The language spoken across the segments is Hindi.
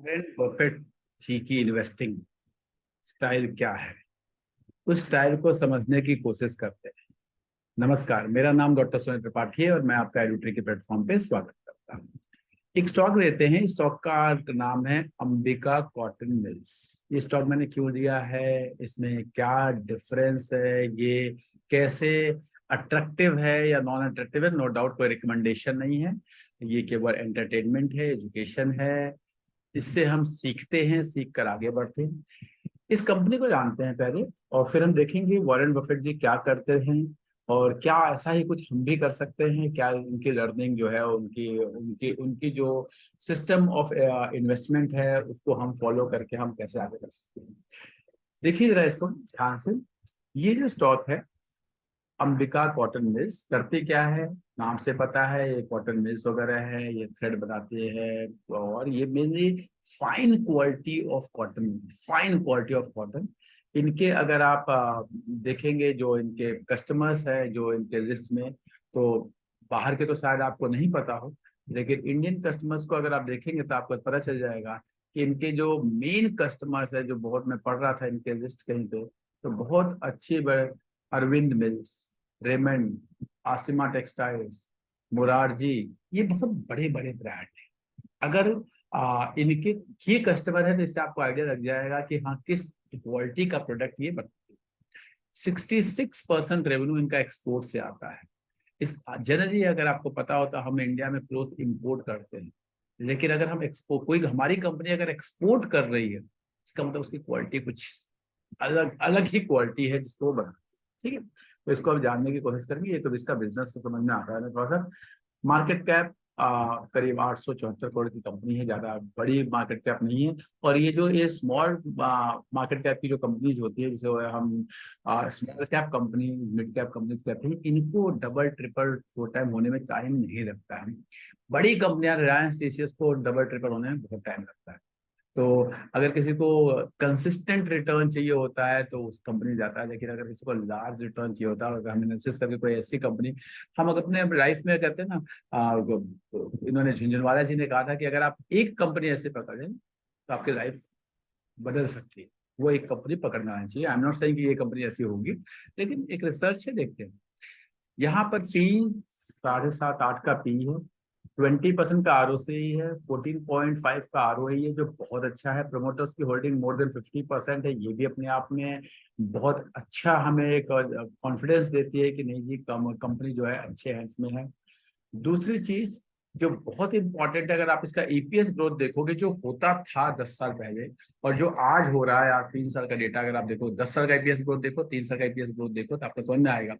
वॉरेन बफेट जी की इन्वेस्टिंग स्टाइल क्या है, उस स्टाइल को समझने की कोशिश करते हैं। नमस्कार, मेरा नाम डॉक्टर सुनील त्रिपाठी है और मैं आपका एडुट्री के प्लेटफॉर्म पे स्वागत करता हूँ। एक स्टॉक लेते हैं, स्टॉक का नाम है अंबिका कॉटन मिल्स। ये स्टॉक मैंने क्यों लिया है, इसमें क्या डिफरेंस है, ये कैसे अट्रैक्टिव है या नॉन अट्रैक्टिव है, नो डाउट कोई रिकमेंडेशन नहीं है। ये केवल एंटरटेनमेंट है, एजुकेशन है। इससे हम सीखते हैं, सीख कर आगे बढ़ते हैं। इस कंपनी को जानते हैं पहले, और फिर हम देखेंगे वॉरेन बफेट जी क्या करते हैं और क्या ऐसा ही कुछ हम भी कर सकते हैं। क्या उनकी लर्निंग जो है, उनकी उनकी उनकी जो सिस्टम ऑफ इन्वेस्टमेंट है, उसको हम फॉलो करके हम कैसे आगे बढ़ सकते हैं। देखिए जरा इसको ध्यान से। ये जो स्टॉक है अंबिका कॉटन मिल्स, करती क्या है, नाम से पता है ये कॉटन मिल्स वगैरह है, ये थ्रेड बनाती है। और ये mainly fine quality of cotton, fine quality of cotton. इनके अगर आप देखेंगे जो इनके कस्टमर्स है जो इनके लिस्ट में, तो बाहर के तो शायद आपको नहीं पता हो, लेकिन इंडियन कस्टमर्स को अगर आप देखेंगे तो आपको पता चल जाएगा कि इनके जो मेन कस्टमर्स है, जो बहुत मैं पढ़ रहा था इनके लिस्ट कहीं पे, तो बहुत अच्छी बड़े Arvind mills, Raymond, Asima textiles, Murarji, ये बहुत बड़े बड़े ब्रांड हैं। अगर इनके ये कस्टमर है तो इससे आपको आइडिया लग जाएगा कि हाँ किस क्वालिटी का प्रोडक्ट ये बनता है। 66% रेवेन्यू इनका एक्सपोर्ट से आता है। इस जनरली अगर आपको पता होता, हम इंडिया में क्लोथ इंपोर्ट करते हैं, लेकिन अगर हम एक्सपोर्ट, कोई हमारी कंपनी अगर एक्सपोर्ट कर रही है, इसका मतलब उसकी क्वालिटी कुछ अलग अलग ही क्वालिटी है जिसको वो बना। ठीक है, तो इसको अब जानने की कोशिश करेंगे। ये तो इसका बिजनेस तो समझ में आता है ना थोड़ा सा। मार्केट कैप करीब 874 करोड़ की कंपनी है, ज्यादा बड़ी मार्केट कैप नहीं है। और ये स्मॉल मार्केट कैप की जो कंपनीज होती है, जिसे हम small cap company, mid cap company कहते हैं, इनको डबल ट्रिपल 4 टाइम होने में टाइम नहीं लगता है। बड़ी कंपनियां रिलायंस टीसीएस को डबल ट्रिपल होने में बहुत टाइम लगता है। तो अगर किसी को कंसिस्टेंट रिटर्न चाहिए होता है तो उस कंपनी जाता है, लेकिन अगर किसी को लार्ज रिटर्न चाहिए होता है और हम एनालिसिस करके कोई ऐसी कंपनी, हम अगर अपने लाइफ में कहते हैं ना, इन्होंने झुंझुनवाला जी ने कहा था कि अगर आप एक कंपनी ऐसे पकड़ लें तो आपकी लाइफ बदल सकती है। वो एक कंपनी पकड़ना आना चाहिए। आई एम नॉट सेइंग कि ये कंपनी ऐसी होगी, लेकिन एक रिसर्च है, देखते हैं। यहाँ पर पी 7.5-8 का पी है, 20% का आरओसी है, 14.5 का आरओई है, जो बहुत अच्छा है। प्रमोटर्स की होल्डिंग मोर देन 50% है, ये भी अपने आप में बहुत अच्छा हमें एक कॉन्फिडेंस देती है कि नहीं जी, कंपनी जो है अच्छे हैंड्स में है। दूसरी चीज जो बहुत इंपॉर्टेंट है, अगर आप इसका ईपीएस ग्रोथ देखोगे, जो होता था 10 साल पहले और जो आज हो रहा है, आप 3 साल का डेटा अगर आप देखो, 10 साल का ईपीएस ग्रोथ देखो, 3 साल का ईपीएस ग्रोथ देखो, तो आपको समझ में आएगा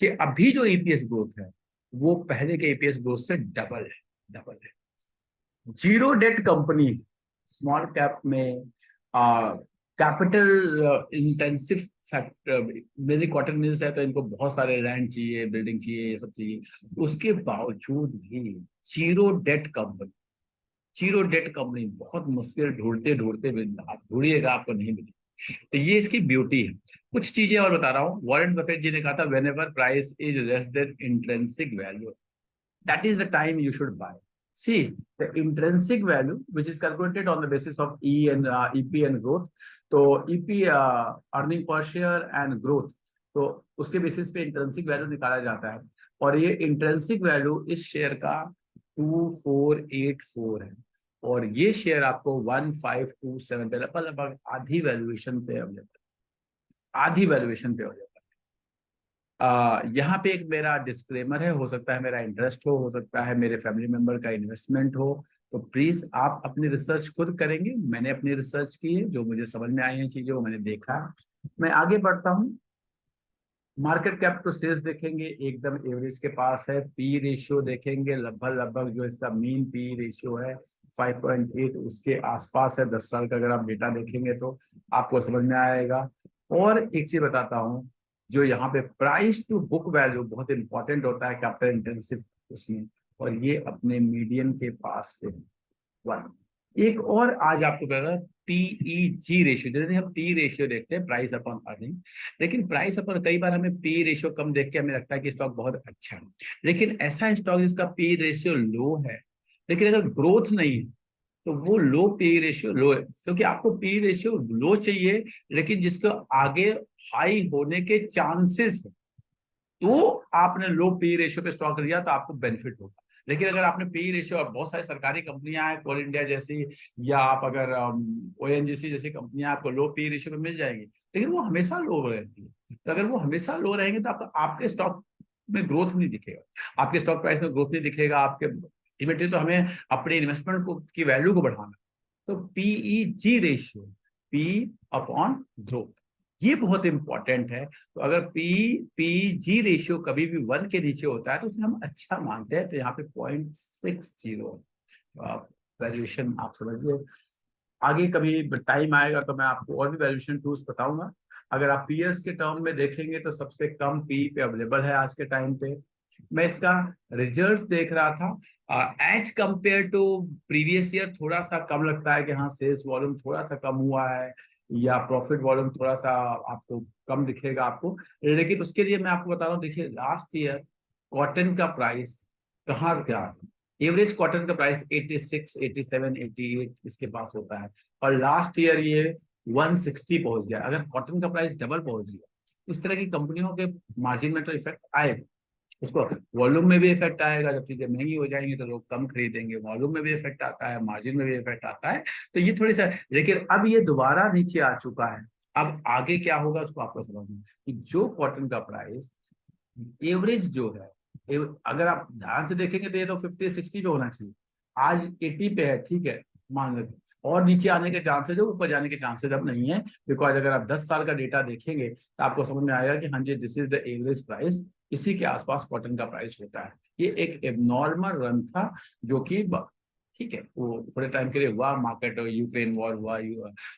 कि अभी जो ईपीएस ग्रोथ है वो पहले के ईपीएस ग्रोथ से डबल है, डबल है। Zero debt company, small cap में कैपिटल इंटेंसिव सेक्टर, मेरी कॉटन मिल्स है तो इनको बहुत सारे लैंड चाहिए, बिल्डिंग चाहिए, ये सब चाहिए। उसके बावजूद भी zero debt company, zero debt company बहुत मुश्किल, ढूंढते ढूंढते आप ढूंढिएगा आपको नहीं मिली। तो ये इसकी ब्यूटी है। कुछ चीजें और बता रहा हूँ। वॉरेन बफेट जी ने कहा था, when ever price is less than intrinsic value, that is the time you should buy. See, the intrinsic value, which is calculated on the basis of E and EP and growth. तो EP earning per share and growth, तो उसके बेसिस पे इंट्रेंसिक वैल्यू निकाला जाता है। और ये इंट्रेंसिक वैल्यू इस शेयर का 2484 है, और ये शेयर आपको 1527 पे लगभग आधी वैल्यूएशन पे अवेलेबल, आधी वैल्यूएशन पे अवेलेबल। यहाँ पे एक मेरा डिस्क्लेमर है, हो सकता है मेरा इंटरेस्ट हो सकता है मेरे फैमिली मेंबर का इन्वेस्टमेंट हो, तो प्लीज आप अपनी रिसर्च खुद करेंगे। मैंने अपनी रिसर्च की है, जो मुझे समझ में आई है चीजें वो मैंने देखा है। मैं आगे बढ़ता हूँ। मार्केट कैप टू सेल्स देखेंगे, एकदम एवरेज के पास है। पी रेशियो देखेंगे, लगभग लगभग जो इसका मीन पी रेशियो है 5.8 उसके आसपास है। 10 साल का अगर आप डेटा देखेंगे तो आपको समझ में आएगा। और एक चीज बताता हूँ, जो यहाँ पे प्राइस टू बुक वैल्यू बहुत इंपॉर्टेंट होता है कैपिटल इंटेंसिव उसमें, और ये अपने मीडियन के पास पे वन। एक और आज आपको कह रहा है पीईजी रेशियो, जैसे हम पी रेशियो देखते हैं, प्राइस अपॉन अर्निंग, लेकिन प्राइस अपॉन, कई बार हमें पी रेशियो कम देख के हमें लगता है कि स्टॉक बहुत अच्छा है, लेकिन ऐसा स्टॉक जिसका पी रेशियो लो है, लेकिन अगर ग्रोथ नहीं है, तो वो लो पी रेशियो लो है, क्योंकि आपको पी रेशियो लो चाहिए, लेकिन जिसका आगे हाई होने के चांसेस है, तो आपने लो पी रेशियो पे स्टॉक लिया तो आपको बेनिफिट होगा। लेकिन अगर आपने पी रेशियो, और बहुत सारी सरकारी कंपनियां हैं कोल इंडिया जैसी, या आप अगर ओएनजीसी जैसी कंपनियां आपको लो पी रेशियो पे मिल जाएंगी, लेकिन वो हमेशा लो रहती है। तो अगर वो हमेशा लो रहेंगे तो आपके स्टॉक में ग्रोथ नहीं दिखेगा, आपके स्टॉक प्राइस में ग्रोथ नहीं दिखेगा। आपके अल्टीमेटली तो हमें अपने इन्वेस्टमेंट को की वैल्यू को बढ़ाना। तो PEG ratio, P upon growth, ये बहुत इंपॉर्टेंट है। तो अगर पीजी रेशियो कभी भी 1 के नीचे होता है तो उसे हम अच्छा मानते हैं। तो यहाँ पे 0.60, तो आप वैल्यूएशन आप समझिए। आगे कभी टाइम आएगा तो मैं आपको और भी वैल्यूएशन टूल्स बताऊंगा। अगर आप पीएस के टर्म में देखेंगे तो सबसे कम पी पे अवेलेबल है आज के टाइम पे। मैं इसका रिजल्ट्स देख रहा था, as compare to previous year थोड़ा सा कम लगता है कि हाँ सेल्स वॉल्यूम थोड़ा सा कम हुआ है, या प्रॉफिट वॉल्यूम थोड़ा सा आपको कम दिखेगा आपको। लेकिन उसके लिए मैं आपको बता रहा हूँ, देखिए लास्ट ईयर कॉटन का प्राइस कहाँ क्या, एवरेज कॉटन का प्राइस 86, 87, 88 इसके पास होता है, और लास्ट ईयर ये 160 पहुंच गया। अगर कॉटन का प्राइस डबल पहुंच गया, इस तरह की कंपनियों के मार्जिन में तो इफेक्ट आएगा। उसको वॉल्यूम में भी इफेक्ट आएगा, जब चीजें महंगी हो जाएंगी तो लोग कम खरीदेंगे, वॉल्यूम में भी इफेक्ट आता है, मार्जिन में भी इफेक्ट आता है। तो ये थोड़ी सा, लेकिन अब ये दोबारा नीचे आ चुका है। अब आगे क्या होगा उसको आपको समझना कि जो कॉटन का प्राइस एवरेज जो है, अगर आप ध्यान से देखेंगे तो ये तो 50-60 पे होना चाहिए, आज 80 पे है, ठीक है मान लेते, और नीचे आने के चांसेस है, ऊपर जाने के चांसेस अब नहीं है। बिकॉज अगर आप 10 साल का डेटा देखेंगे तो आपको समझ में आएगा कि हाँ जी this is the average price, इसी के आसपास कॉटन का प्राइस होता है। ये एक एबनॉर्मल रन था, जो कि ठीक है वो थोड़े टाइम के लिए हुआ, मार्केट यूक्रेन वॉर हुआ,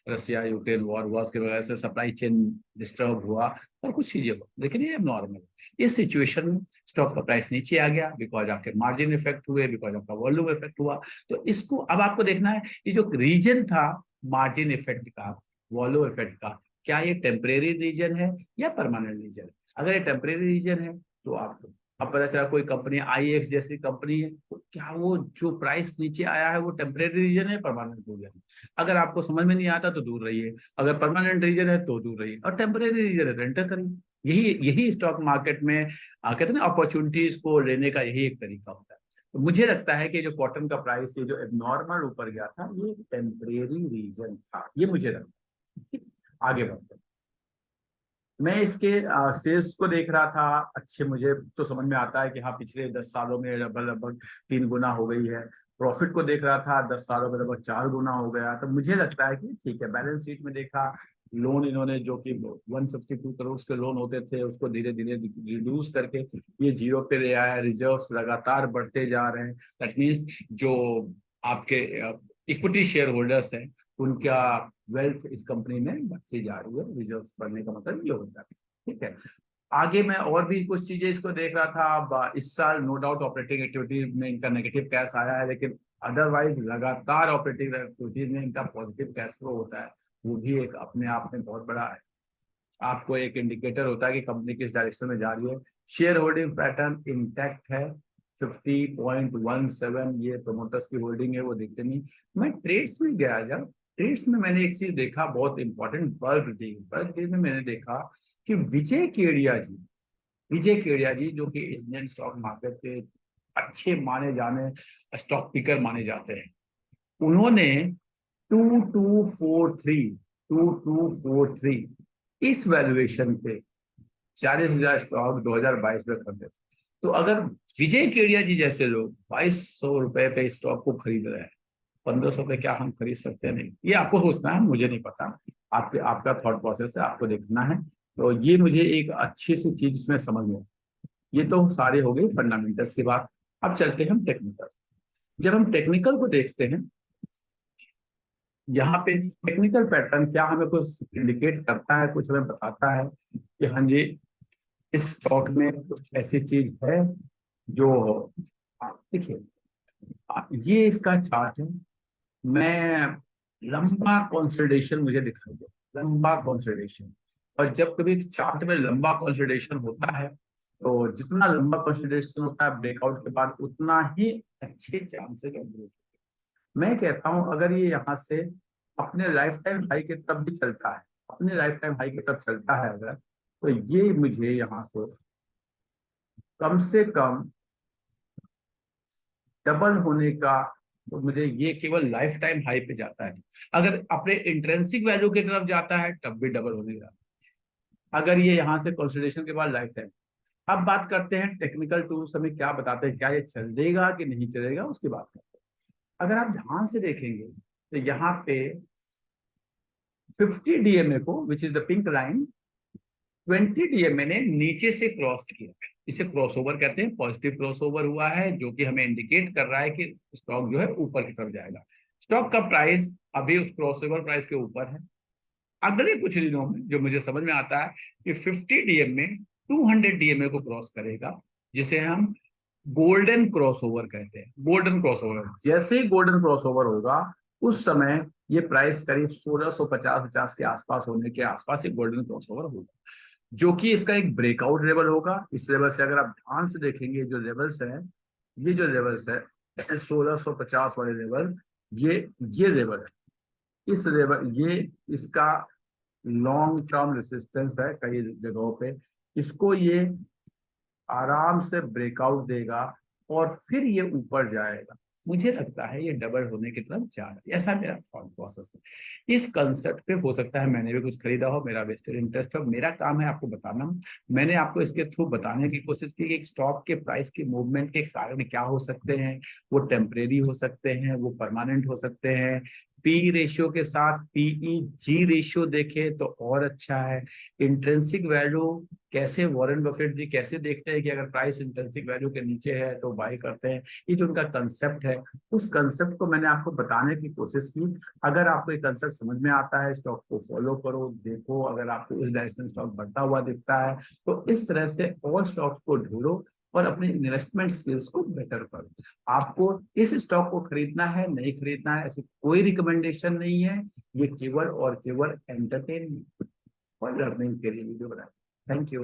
रसिया यूक्रेन वॉर हुआ, उसकी वजह से सप्लाई चेन डिस्टर्ब हुआ और कुछ चीजें हुआ, लेकिन ये नॉर्मल। इस सिचुएशन में स्टॉक का प्राइस नीचे आ गया, बिकॉज आपके मार्जिन इफेक्ट हुए, बिकॉज आपका वॉल्यूम इफेक्ट हुआ। तो इसको अब आपको देखना है, ये जो रीजन था मार्जिन इफेक्ट का, वॉल्यूम इफेक्ट का, क्या ये टेम्परेरी रीजन है या परमानेंट रीजन है। अगर ये टेम्परेरी रीजन है तो आपको अब पता चला कोई कंपनी आईएक्स जैसी कंपनी है, तो क्या वो जो प्राइस नीचे आया है वो टेम्परेरी रीजन है, परमानेंट रीजन है। अगर आपको समझ में नहीं आता तो दूर रहिए, अगर परमानेंट रीजन है तो दूर रहिए, और टेम्परेरी रीजन है तो एंटर करिए। यही यही स्टॉक मार्केट में कहते हैं ना अपॉर्चुनिटीज को लेने का यही एक तरीका होता है। तो मुझे लगता है कि जो कॉटन का प्राइस ये जो एबनॉर्मल ऊपर गया था, ये टेम्परेरी रीजन था, ये मुझे लगता है। ठीक, आगे बढ़ते हैं। मैं इसके सेल्स को देख रहा था, अच्छे मुझे तो समझ में आता है कि हाँ पिछले 10 सालों में लगभग लगभग 3 गुना हो गई है। प्रॉफिट को देख रहा था, 10 सालों में लगभग 4 गुना हो गया। तो मुझे लगता है कि ठीक है। बैलेंस शीट में देखा, लोन इन्होंने जो कि 152 करोड़ के लोन होते थे उसको धीरे धीरे रिड्यूस करके ये जीरो पे ले आया। रिजर्व्स लगातार बढ़ते जा रहे हैं। दैट मीन्स जो आपके इक्विटी शेयर होल्डर्स हैं उनका वेल्थ इस कंपनी में बढ़ती जा रही है। रिजर्व्स बढ़ने का मतलब ये होता है। ठीक है, आगे मैं और भी कुछ चीजें इसको देख रहा था। अब इस साल नो डाउट ऑपरेटिंग एक्टिविटी में इनका नेगेटिव कैश आया है, लेकिन अदरवाइज लगातार ऑपरेटिंग एक्टिविटीज में इनका पॉजिटिव कैश फ्लो होता है। वो भी एक अपने आप में बहुत बड़ा है, आपको एक इंडिकेटर होता है कि कंपनी किस डायरेक्शन में जा रही है। शेयर होल्डिंग पैटर्न इंटैक्ट है, 50.17 ये प्रमोटर्स की होल्डिंग है, वो देखते नहीं। मैं ट्रेड्स में गया, जब ट्रेड्स में मैंने एक चीज देखा बहुत important, bulk deal. Bulk deal में मैंने देखा कि विजय केडिया जी जो कि इंडियन स्टॉक मार्केट के अच्छे माने जाने स्टॉक पिकर माने जाते हैं, उन्होंने 2243 इस वैल्यूएशन पे 40,000 स्टॉक 2022 में खरीदे थे। तो अगर विजय केडिया जी जैसे लोग 2200 रुपए पे स्टॉक को खरीद रहे हैं, 1500 पे क्या हम खरीद सकते हैं? नहीं, ये आपको सोचना है, मुझे नहीं पता। आपका थॉट प्रोसेस है, आपको देखना है। तो ये मुझे एक अच्छी सी चीज इसमें समझ में। ये तो सारे हो गए फंडामेंटल्स की बात। अब चलते हैं हम टेक्निकल। जब हम टेक्निकल को देखते हैं, यहाँ पे टेक्निकल पैटर्न क्या हमें कुछ इंडिकेट करता है, कुछ हमें बताता है कि हाँ जी इस स्टॉक में कुछ ऐसी चीज है जो, देखिए ये इसका चार्ट है। मैं लंबा कंसोलिडेशन मुझे दिखाई दे, लंबा कंसोलिडेशन। और जब कभी चार्ट में लंबा कंसोलिडेशन होता है तो जितना लंबा कंसोलिडेशन होता है ब्रेकआउट के बाद, उतना ही अच्छे चांसेस है ग्रोथ। मैं कहता हूं अगर ये यहाँ से अपने लाइफ टाइम हाई की तरफ भी चलता है, अपने लाइफ टाइम हाई की तरफ चलता है अगर, तो ये मुझे यहाँ से कम डबल होने का, तो मुझे ये केवल लाइफ टाइम हाई पे जाता है। अगर अपने इंट्रेंसिक वैल्यू की तरफ जाता है तब भी डबल होने का, अगर ये यहाँ से कंसोलिडेशन के बाद लाइफ टाइम। अब बात करते हैं टेक्निकल टूल्स हमें क्या बताते हैं, क्या ये चलेगा कि नहीं चलेगा, उसकी बात करते हैं। अगर आप ध्यान से देखेंगे तो यहाँ पे 50 डीएमए को, which is the pink line, 20 DMA ने नीचे से क्रॉस किया, इसे क्रॉसओवर कहते हैं, पॉजिटिव क्रॉसओवर हुआ है, जो कि हमें इंडिकेट कर रहा है कि स्टॉक जो है ऊपर की तरफ जाएगा। स्टॉक का प्राइस अभी उस क्रॉसओवर प्राइस के ऊपर है। अगले कुछ दिनों में जो मुझे समझ में आता है कि 50 डीएमए 200 डीएमए को क्रॉस करेगा, जिसे हम गोल्डन क्रॉसओवर कहते हैं। गोल्डन क्रॉसओवर, जैसे ही गोल्डन क्रॉसओवर होगा उस समय ये प्राइस करीब 1650 के आसपास होने के आसपास ये गोल्डन क्रॉसओवर होगा, जो कि इसका एक ब्रेकआउट लेवल होगा। इस लेवल से अगर आप ध्यान से देखेंगे जो लेवल्स है, ये जो लेवल्स है 1650 वाले लेवल, ये लेवल है, इस लेवल ये इसका लॉन्ग टर्म रेसिस्टेंस है कई जगहों पे। इसको ये आराम से ब्रेकआउट देगा और फिर ये ऊपर जाएगा। मुझे लगता है ये डबल होने की तरफ जा रहा है, ऐसा मेरा थॉट प्रोसेस है। इस कंसेप्ट पे हो सकता है मैंने भी कुछ खरीदा हो, मेरा वेस्टेड इंटरेस्ट हो, मेरा काम है आपको बताना। मैंने आपको इसके थ्रू बताने की कोशिश की कि स्टॉक के प्राइस की मूवमेंट के कारण क्या हो सकते हैं। वो टेम्परेरी हो सकते हैं, वो परमानेंट हो सकते हैं। पी रेशियो के साथ पीई जी रेशियो देखे तो और अच्छा है। इंट्रिंसिक वैल्यू कैसे वॉरेन बफेट जी कैसे देखते हैं कि अगर प्राइस इंट्रिंसिक वैल्यू के नीचे है तो बाय करते हैं, ये जो उनका कंसेप्ट है, उस कंसेप्ट को मैंने आपको बताने की कोशिश की। अगर आपको ये कंसेप्ट समझ में आता है, स्टॉक को फॉलो करो, देखो, अगर आपको इस डायरेक्शन स्टॉक बढ़ता हुआ दिखता है तो इस तरह से और स्टॉक को ढूंढो और अपनी इन्वेस्टमेंट स्किल्स को बेटर करो। आपको इस स्टॉक को खरीदना है नहीं खरीदना है ऐसी कोई रिकमेंडेशन नहीं है, ये केवल और केवल एंटरटेनमेंट और लर्निंग के लिए वीडियो बनाए। Thank you.